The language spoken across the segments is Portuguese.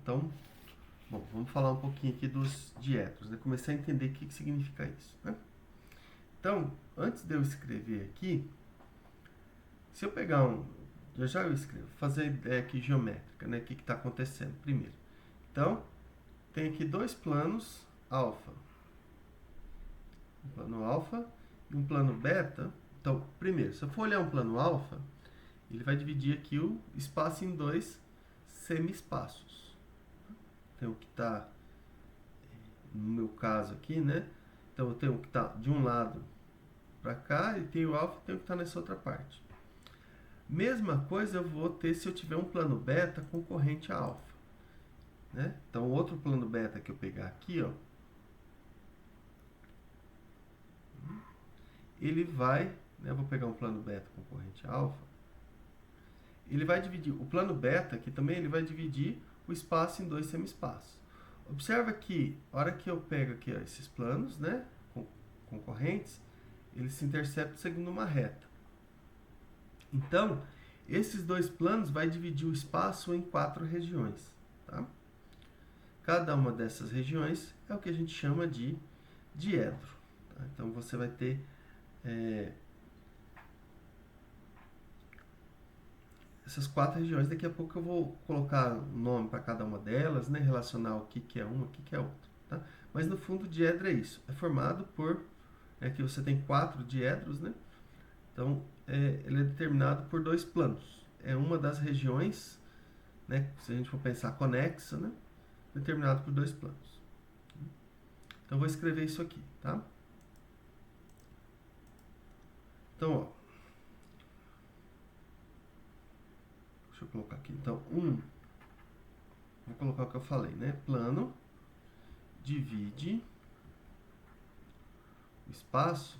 Então, bom, vamos falar um pouquinho aqui dos diedros, né? Começar a entender o que significa isso, né? Então, antes de eu escrever aqui, se eu pegar já eu escrevo, fazer a ideia aqui geométrica, né? O que está acontecendo primeiro. Então, tem aqui dois planos alfa. Um plano alfa e um plano beta. Então, primeiro, se eu for olhar um plano alfa, ele vai dividir aqui o espaço em dois semi-espaços. Tem o que está, no meu caso aqui, né? Então, eu tenho o que está de um lado para cá e tem o alfa e tem o que está nessa outra parte. Mesma coisa eu vou ter se eu tiver um plano beta concorrente a alfa. Né? Então, outro plano beta que eu pegar aqui, ó, ele vai, né, eu vou pegar um plano beta concorrente a alfa, ele vai dividir, o plano beta aqui também, ele vai dividir o espaço em dois semi-espaços. Observa que, a hora que eu pego aqui ó, esses planos, né, concorrentes, eles se interceptam seguindo uma reta. Então, esses dois planos vai dividir o espaço em 4 regiões. Tá? Cada uma dessas regiões é o que a gente chama de diedro. Tá? Então, você vai ter essas 4 regiões. Daqui a pouco eu vou colocar um nome para cada uma delas, né? Relacionar o que é uma, o que é outra. Tá? Mas no fundo, o diedro é isso. É formado por... Aqui você tem 4 diedros, né? Então, ele é determinado por dois planos. É uma das regiões, né? Se a gente for pensar conexa, né? Determinado por dois planos. Então, eu vou escrever isso aqui, tá? Então, ó. Deixa eu colocar aqui. Então, vou colocar o que eu falei, né? Plano divide o espaço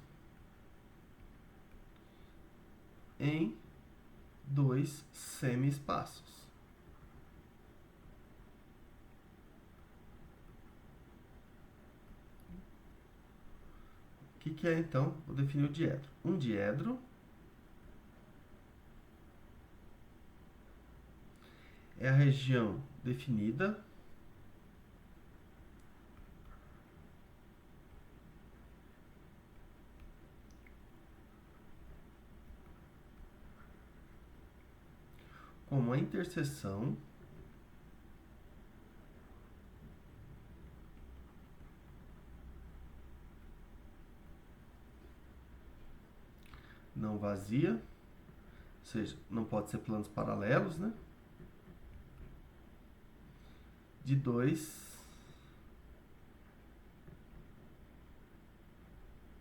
em dois semi-espaços. O que é, então? Vou definir o diedro. Um diedro é a região definida como a interseção não vazia, ou seja, não pode ser planos paralelos, né? De dois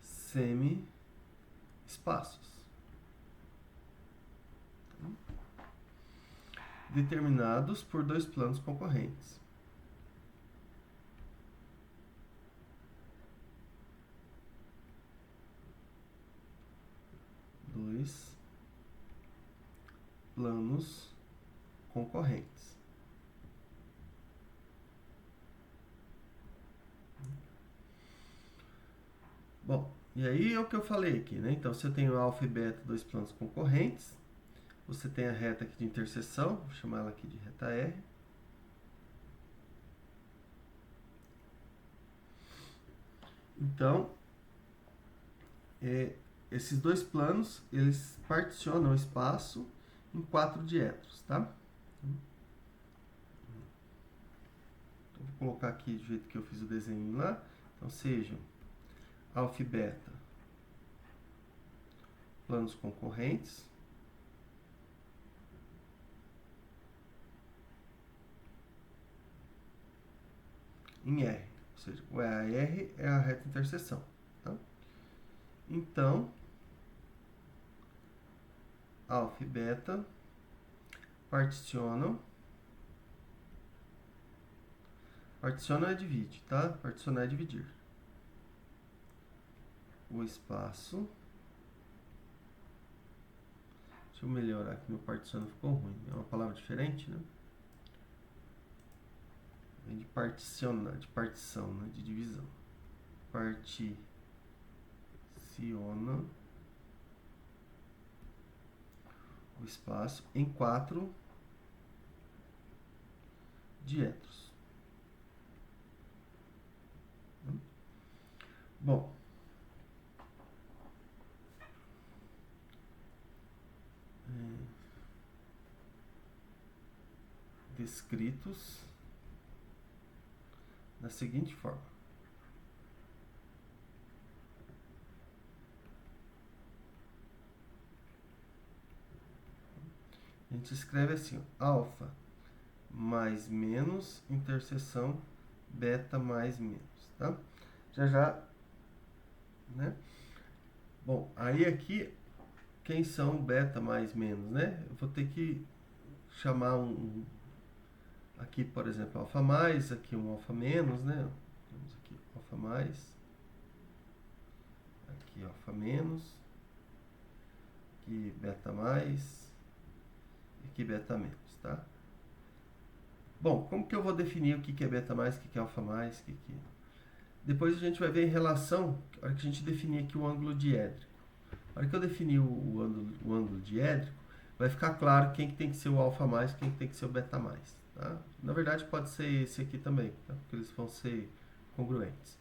semi-espaços. Determinados por dois planos concorrentes. Dois planos concorrentes. Bom, e aí é o que eu falei aqui, né? Então, se eu tenho alfa e beta, dois planos concorrentes, você tem a reta aqui de interseção, vou chamar ela aqui de reta R. Então, esses dois planos, eles particionam o espaço em 4 diedros, tá? Então, vou colocar aqui do jeito que eu fiz o desenho lá. Então, sejam alfa e beta planos concorrentes. Em R, ou seja, o AR é a reta interseção. Tá? Então, alfa e beta particionam. Particionam é divide, tá? Particionar é dividir. O espaço. Deixa eu melhorar aqui, meu particiono ficou ruim. É uma palavra diferente, né? Vem de particionar, de partição, né? De divisão. Particiona o espaço em 4 diedros. Bom, descritos da seguinte forma. A gente escreve assim, ó, alfa mais menos interseção beta mais menos, tá? Já, né? Bom, aí aqui, quem são beta mais menos, né? Eu vou ter que chamar aqui, por exemplo, alfa mais, aqui um alfa menos, né? Temos aqui alfa mais, aqui alfa menos, aqui beta mais, e aqui beta menos, tá? Bom, como que eu vou definir o que é beta mais, o que é alfa mais, o que é... Depois a gente vai ver em relação, a hora que a gente definir aqui o ângulo diédrico. A hora que eu definir o ângulo diédrico, vai ficar claro quem que tem que ser o alfa mais e quem que tem que ser o beta mais. Tá? Na verdade, pode ser esse aqui também, tá? Porque eles vão ser congruentes.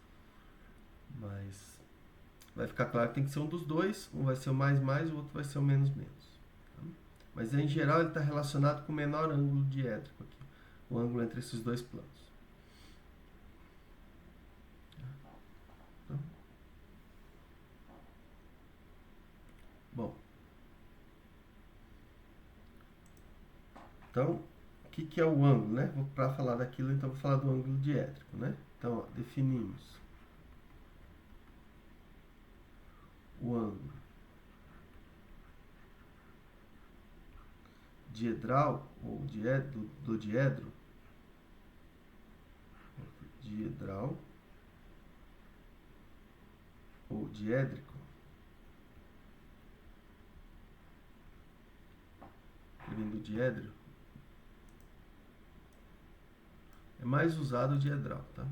Mas vai ficar claro que tem que ser um dos dois, um vai ser o mais, o outro vai ser o menos. Tá? Mas em geral ele está relacionado com o menor ângulo diédrico aqui, o ângulo entre esses dois planos. Bom, então, o que é o ângulo, né? Para falar daquilo, então vou falar do ângulo diédrico, né? Então, ó, definimos o ângulo diedral ou do diedro, diedral ou diédrico, escrevendo diedro, é mais usado o diedral, tá?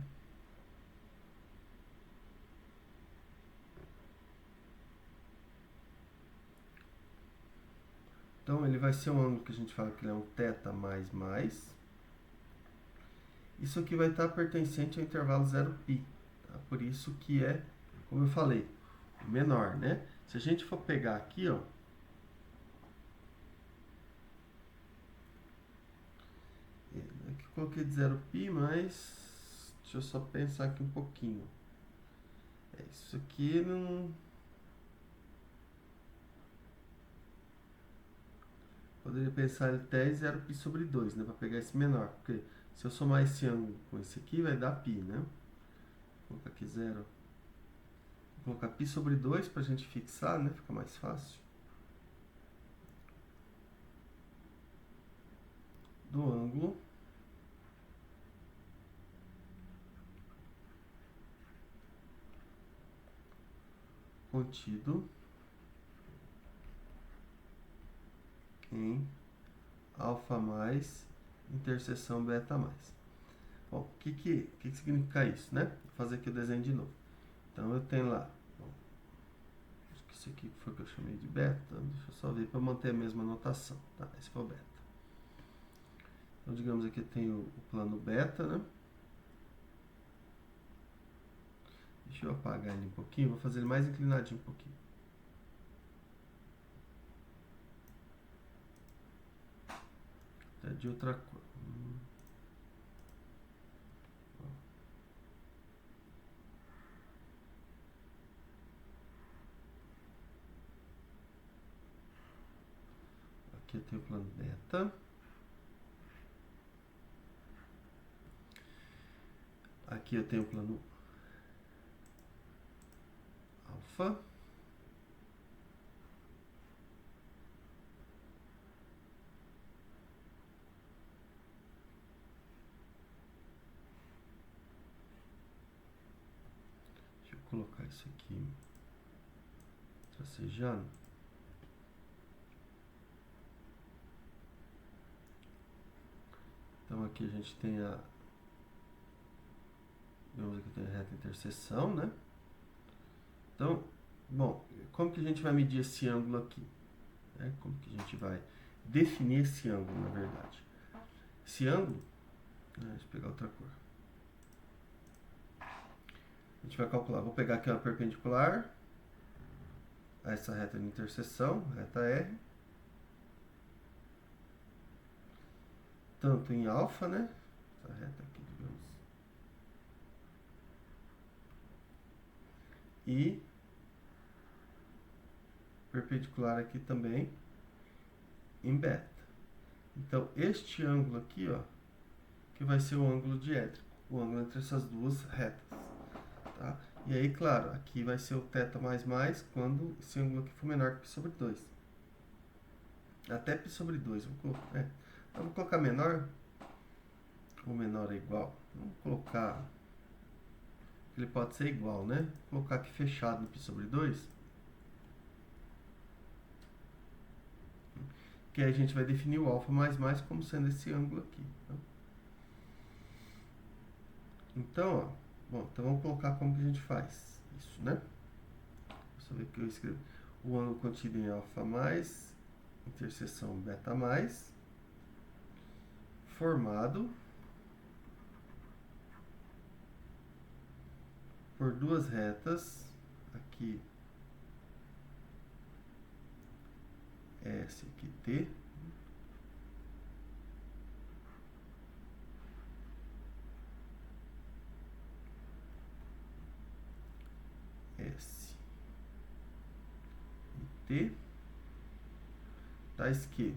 Então ele vai ser um ângulo que a gente fala que ele é um θ mais mais. Isso aqui vai estar pertencente ao intervalo 0π, tá? Por isso que é, como eu falei, menor, né? Se a gente for pegar aqui, ó, aqui eu coloquei de 0π, mas deixa eu só pensar aqui um pouquinho. Isso aqui não... Poderia pensar ele até 0π sobre 2, né? Para pegar esse menor. Porque se eu somar esse ângulo com esse aqui, vai dar π, né? Vou colocar aqui 0. Vou colocar π sobre 2 para a gente fixar, né? Fica mais fácil. Do ângulo contido em alfa mais interseção beta mais. Bom, o que significa isso, né? Vou fazer aqui o desenho de novo. Então eu tenho lá, acho que isso aqui foi o que eu chamei de beta, deixa eu só ver para manter a mesma notação, tá? Esse foi o beta. Então digamos aqui eu tenho o plano beta, né? Deixa eu apagar ele um pouquinho, vou fazer ele mais inclinadinho um pouquinho. De outra cor. Aqui eu tenho o plano beta. Aqui eu tenho o plano alfa. Deixa eu colocar isso aqui tracejando. Então aqui a gente tem vemos aqui tem a reta interseção, né? Então, bom, como que a gente vai medir esse ângulo aqui? Como que a gente vai definir esse ângulo, na verdade? Esse ângulo, eu pegar outra cor. A gente vai calcular, vou pegar aqui uma perpendicular a essa reta de interseção, reta R, tanto em alfa, né? Essa reta aqui, digamos. E perpendicular aqui também em beta. Então, este ângulo aqui, ó, que vai ser o ângulo diétrico, o ângulo entre essas duas retas, tá? E aí, claro, aqui vai ser o θ mais quando esse ângulo aqui for menor que π sobre 2. Até π sobre 2, vamos colocar menor, ou menor é igual. Vamos colocar, ele pode ser igual, né? Vou colocar aqui fechado no π sobre 2. Que aí a gente vai definir o alfa mais como sendo esse ângulo aqui. Tá? Então, ó, bom, então vamos colocar como que a gente faz isso, né? Deixa eu ver o que eu escrevo. O ângulo contido em alfa mais, interseção beta mais, formado por duas retas, aqui S aqui T, S e T, tais que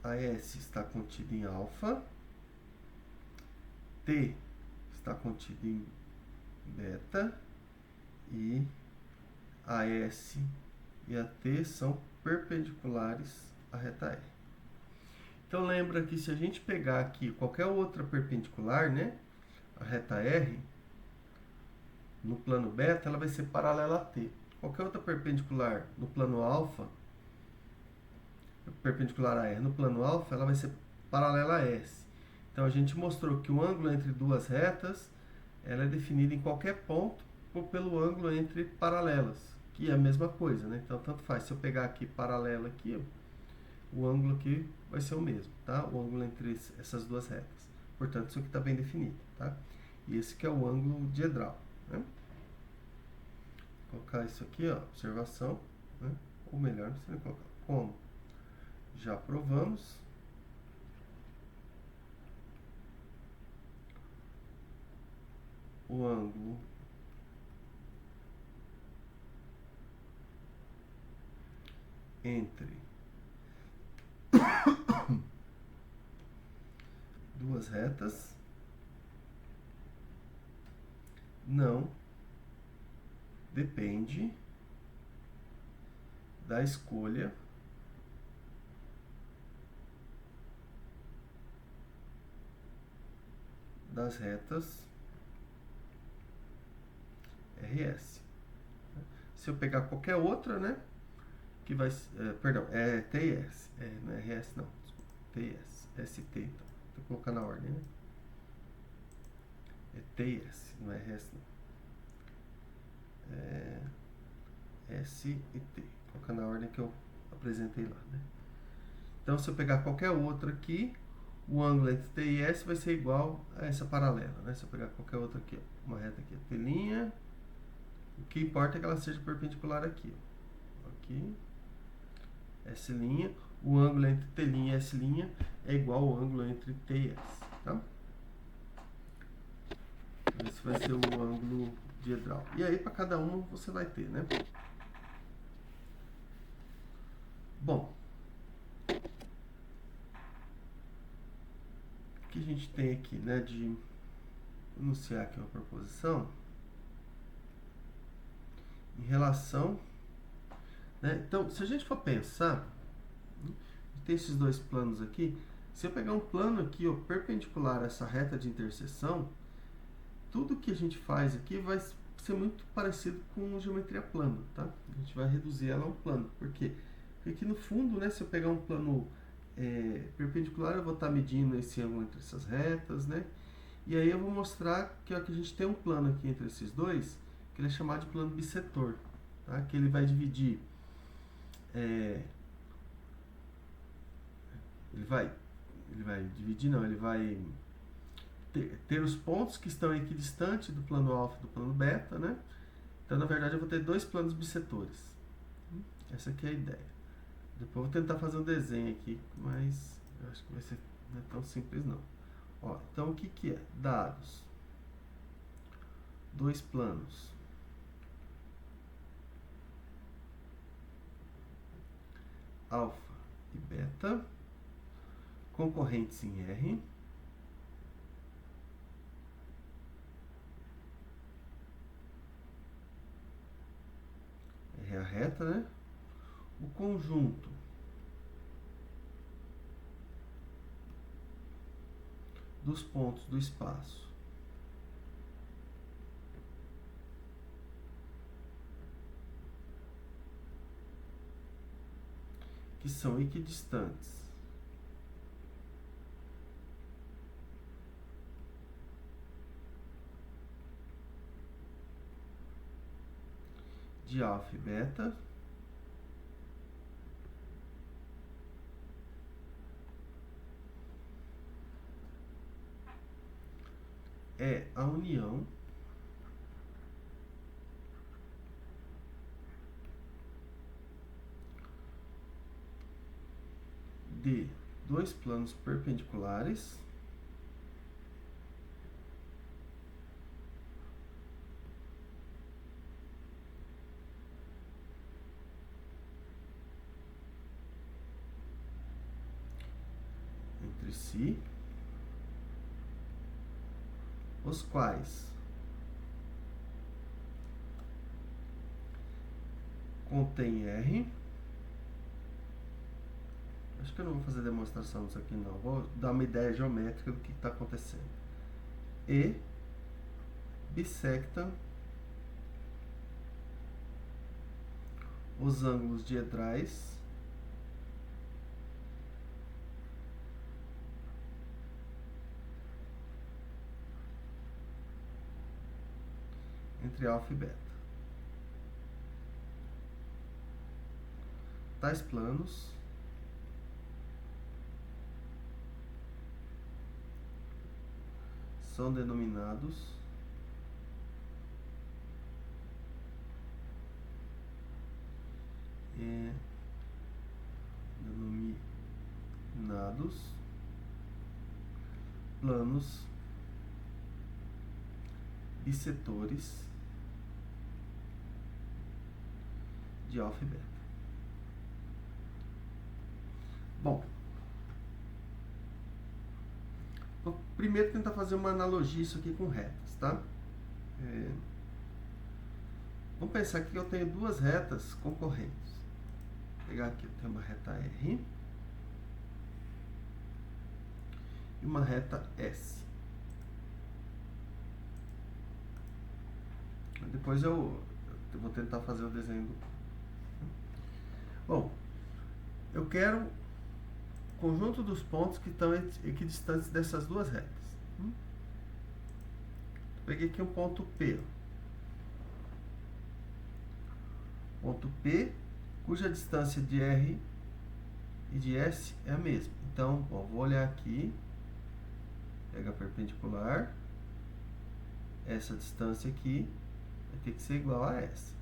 a S está contida em alfa, T está contido em beta e a S e a T são perpendiculares à reta R. Então lembra que se a gente pegar aqui qualquer outra perpendicular, né, a reta R, no plano beta, ela vai ser paralela a T. Qualquer outra perpendicular no plano alfa, perpendicular a R no plano alfa, ela vai ser paralela a S. Então a gente mostrou que o ângulo entre duas retas, ela é definida em qualquer ponto pelo ângulo entre paralelas, que é a mesma coisa, né? Então tanto faz, se eu pegar aqui paralelo aqui, ó, o ângulo aqui vai ser o mesmo, tá? O ângulo entre essas duas retas. Portanto, isso aqui está bem definido, tá? E esse que é o ângulo diedral, né? Vou colocar isso aqui, ó, observação, né? Ou melhor, não precisa colocar. Como já provamos, o ângulo entre duas retas não depende da escolha das retas RS. Se eu pegar qualquer outra, né, que vai, perdão, é TS, não é RS não, desculpa, TS, ST, então, vou colocar na ordem, né, é TS, não é RS não, é S e T, vou colocar na ordem que eu apresentei lá, né. Então, se eu pegar qualquer outra aqui, o ângulo entre T e S vai ser igual a essa paralela, né, se eu pegar qualquer outra aqui, ó, uma reta aqui, T', o que importa é que ela seja perpendicular aqui, ó, aqui, S', o ângulo entre T' e S' é igual ao ângulo entre T e S, tá? Esse vai ser o ângulo diedral. E aí, para cada um, você vai ter, né? Bom, o que a gente tem aqui, né, de enunciar aqui uma proposição em relação, né? Então, se a gente for pensar, tem esses dois planos aqui. Se eu pegar um plano aqui, ó, perpendicular a essa reta de interseção, tudo que a gente faz aqui vai ser muito parecido com geometria plana, tá? A gente vai reduzir ela a um plano. Por quê? Porque aqui no fundo, né, se eu pegar um plano perpendicular, eu vou estar medindo esse ângulo entre essas retas, né? E aí eu vou mostrar que, ó, que a gente tem um plano aqui entre esses dois, que ele é chamado de plano bissetor, tá? Que ele vai dividir ele vai dividir, não, ele vai ter os pontos que estão equidistantes do plano alfa e do plano beta, né? Então, na verdade, eu vou ter dois planos bissetores. Essa aqui é a ideia. Depois eu vou tentar fazer um desenho aqui, mas eu acho que vai ser, não é tão simples não. Ó, então, o que que é? Dados. Dois planos. Alfa e beta. Concorrentes em R. R é a reta, né? O conjunto dos pontos do espaço que são equidistantes de alfa e beta é a união de dois planos perpendiculares entre si, os quais contém R. Acho que eu não vou fazer demonstração disso aqui não, vou dar uma ideia geométrica do que está acontecendo. E bissectam os ângulos diedrais entre alfa e beta. Tais planos são denominados planos bissetores de alfa e beta. Bom, vou primeiro tentar fazer uma analogia isso aqui com retas, tá? Vamos pensar que eu tenho duas retas concorrentes. Vou pegar aqui, eu tenho uma reta R e uma reta S. Depois eu vou tentar fazer o desenho do... Bom, eu quero o conjunto dos pontos que estão equidistantes dessas duas retas. Peguei aqui um ponto P. Ponto P, cuja distância de R e de S é a mesma. Então, ó, vou olhar aqui, pega a perpendicular, essa distância aqui vai ter que ser igual a essa.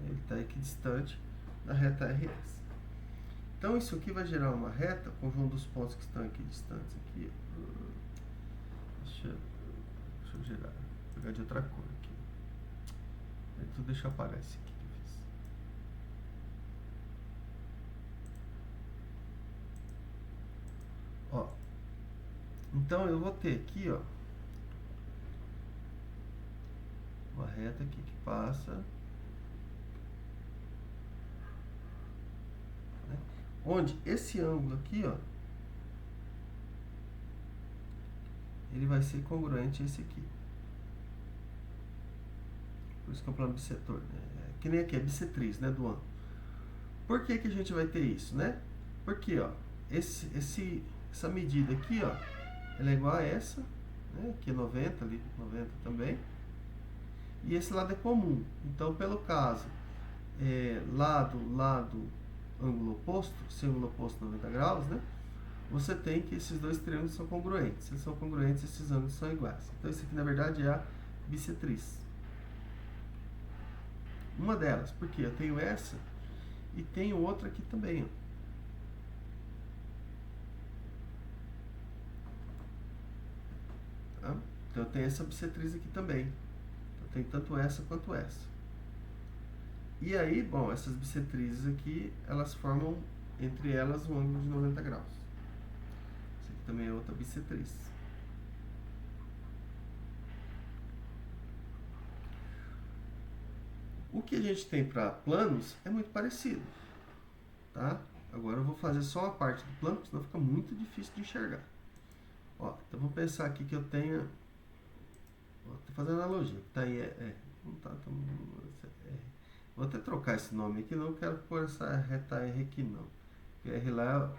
Ele está equidistante da reta RS. Então, isso aqui vai gerar uma reta, conjunto dos pontos que estão equidistantes aqui. Deixa eu gerar, vou pegar de outra cor aqui. Então, deixa eu apagar esse aqui que eu fiz. Ó, então eu vou ter aqui, ó, uma reta aqui que passa, né, onde esse ângulo aqui, ó, ele vai ser congruente a esse aqui. Por isso que é um plano bissetor, né? Que nem aqui, é bissetriz, né, do ângulo. Por que que a gente vai ter isso, né? Porque, ó, essa medida aqui, ó, ela é igual a essa, né? Aqui é 90, ali 90 também. E esse lado é comum. Então, pelo caso, lado ângulo oposto, se o ângulo oposto 90 graus, né? Você tem que esses dois triângulos são congruentes. Se eles são congruentes, esses ângulos são iguais. Então, isso aqui, na verdade, é a bissetriz. Uma delas, porque eu tenho essa e tenho outra aqui também, ó. Tá? Então, eu tenho essa bissetriz aqui também. Eu tenho tanto essa quanto essa. E aí, bom, essas bissetrizes aqui, elas formam entre elas um ângulo de 90 graus. Essa aqui também é outra bissetriz. O que a gente tem para planos é muito parecido, tá? Agora eu vou fazer só uma parte do plano, senão fica muito difícil de enxergar. Ó, então vamos pensar aqui que eu tenha... Estou fazendo analogia. Tá aí, não tá tão... Vou até trocar esse nome aqui, não quero pôr essa reta R aqui não. Porque R lá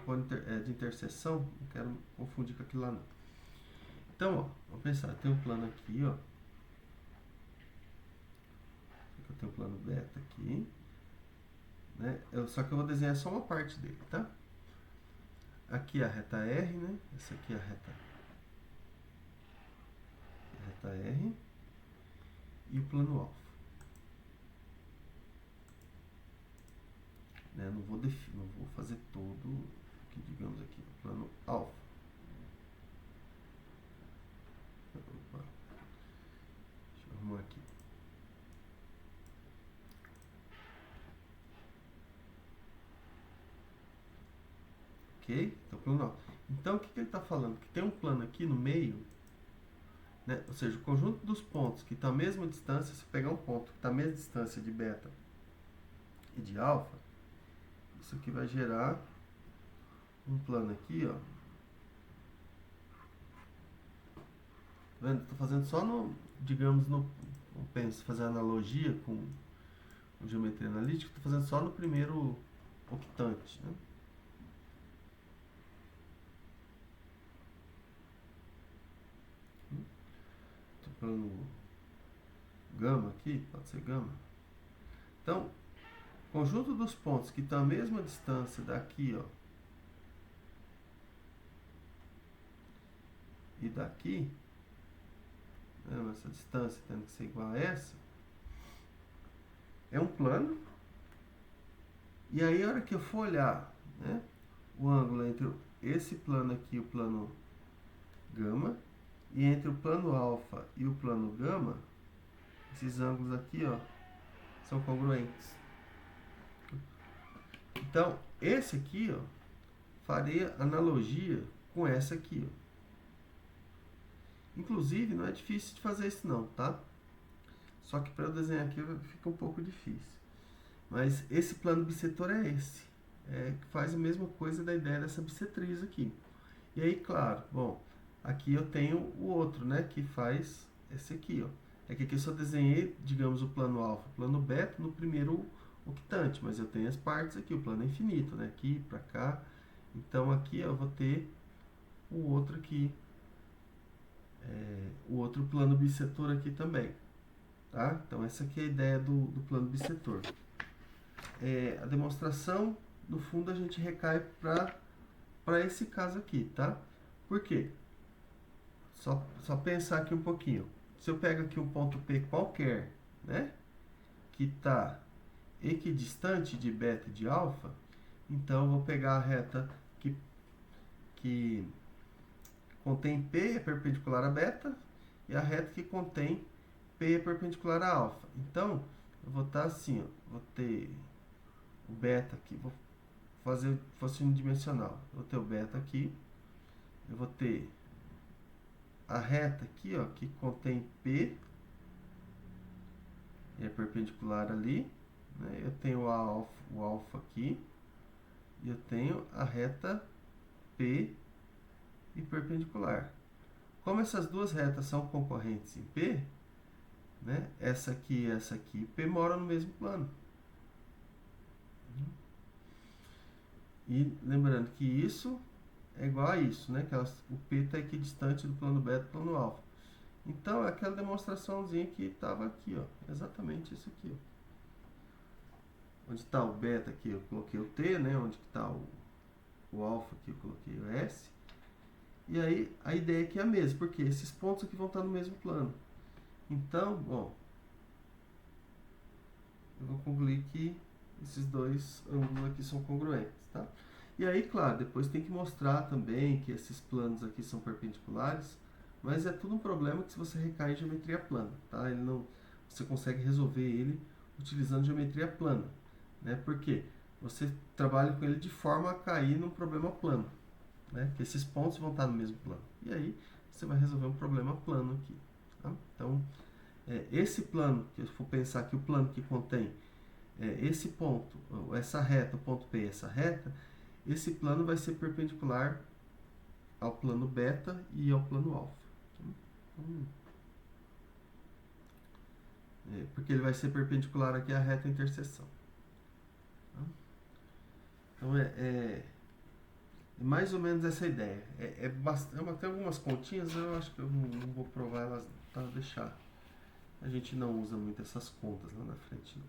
é de interseção, não quero confundir com aquilo lá não. Então, ó, vamos pensar, tem um plano aqui, ó. Eu tenho um plano beta aqui, né? Só que eu vou desenhar só uma parte dele, tá? Aqui é a reta R, né? Essa aqui é a reta R e o plano alfa. Né? Não vou fazer todo que digamos aqui, o plano alfa. Opa. Deixa eu arrumar aqui. Ok? Então, plano alfa. Então, o que ele está falando? Que tem um plano aqui no meio, né? Ou seja, o conjunto dos pontos que está à mesma distância, se pegar um ponto que está à mesma distância de beta e de alfa, isso aqui vai gerar um plano aqui, ó. Tá vendo? Estou fazendo só no, digamos, penso fazer analogia com geometria analítica, estou fazendo só no primeiro octante, né? Estou falando gama aqui, pode ser gama. Então, conjunto dos pontos que estão à mesma distância daqui, ó, e daqui, né, essa distância tendo que ser igual a essa, é um plano. E aí, a hora que eu for olhar, né, o ângulo entre esse plano aqui e o plano gama, e entre o plano alfa e o plano gama, esses ângulos aqui, ó, são congruentes. Então, esse aqui, ó, faria analogia com essa aqui, ó. Inclusive, não é difícil de fazer isso não, tá? Só que para eu desenhar aqui fica um pouco difícil. Mas esse plano bissetor é esse. Que faz a mesma coisa da ideia dessa bissetriz aqui. E aí, claro, bom, aqui eu tenho o outro, né, que faz esse aqui, ó. É que aqui eu só desenhei, digamos, o plano alfa, o plano beta no primeiro octante, mas eu tenho as partes aqui, o plano é infinito, né, aqui para cá. Então aqui eu vou ter o outro aqui, o outro plano bissetor aqui também, tá? Então essa aqui é a ideia do plano bissetor. A demonstração, no fundo, a gente recai para esse caso aqui, tá? Por quê? Só pensar aqui um pouquinho. Se eu pego aqui um ponto P qualquer, né, que está equidistante de beta e de alfa, então eu vou pegar a reta que contém P é perpendicular a beta e a reta que contém P é perpendicular a alfa. Então, eu vou estar assim, ó, vou ter o beta aqui, vou fazer fosse unidimensional. Vou ter o beta aqui, eu vou ter a reta aqui, ó, que contém P, é perpendicular ali, né? Eu tenho o alfa aqui, e eu tenho a reta P e perpendicular. Como essas duas retas são concorrentes em P, né? Essa aqui e essa aqui, P moram no mesmo plano. E lembrando que isso é igual a isso, né? Que o P está equidistante do plano beta e do plano alfa. Então, é aquela demonstraçãozinha que estava aqui, ó. Exatamente isso aqui, onde está o beta aqui eu coloquei o T, né? Onde está o alfa aqui eu coloquei o S. E aí a ideia aqui é a mesma, porque esses pontos aqui vão estar no mesmo plano. Então, bom, eu vou concluir que esses dois ângulos aqui são congruentes, tá? E aí, claro, depois tem que mostrar também que esses planos aqui são perpendiculares, mas é tudo um problema que se você recai em geometria plana, tá? Ele não, você consegue resolver ele utilizando geometria plana, né? Porque você trabalha com ele de forma a cair num problema plano, né? Que esses pontos vão estar no mesmo plano. E aí você vai resolver um problema plano aqui, tá? Então, esse plano, que eu for pensar que o plano que contém esse ponto, essa reta, o ponto P e essa reta, esse plano vai ser perpendicular ao plano beta e ao plano alfa. Porque ele vai ser perpendicular aqui à reta interseção. Então é mais ou menos essa ideia. Tem algumas continhas, eu acho que eu não vou provar elas para deixar. A gente não usa muito essas contas lá na frente. Não.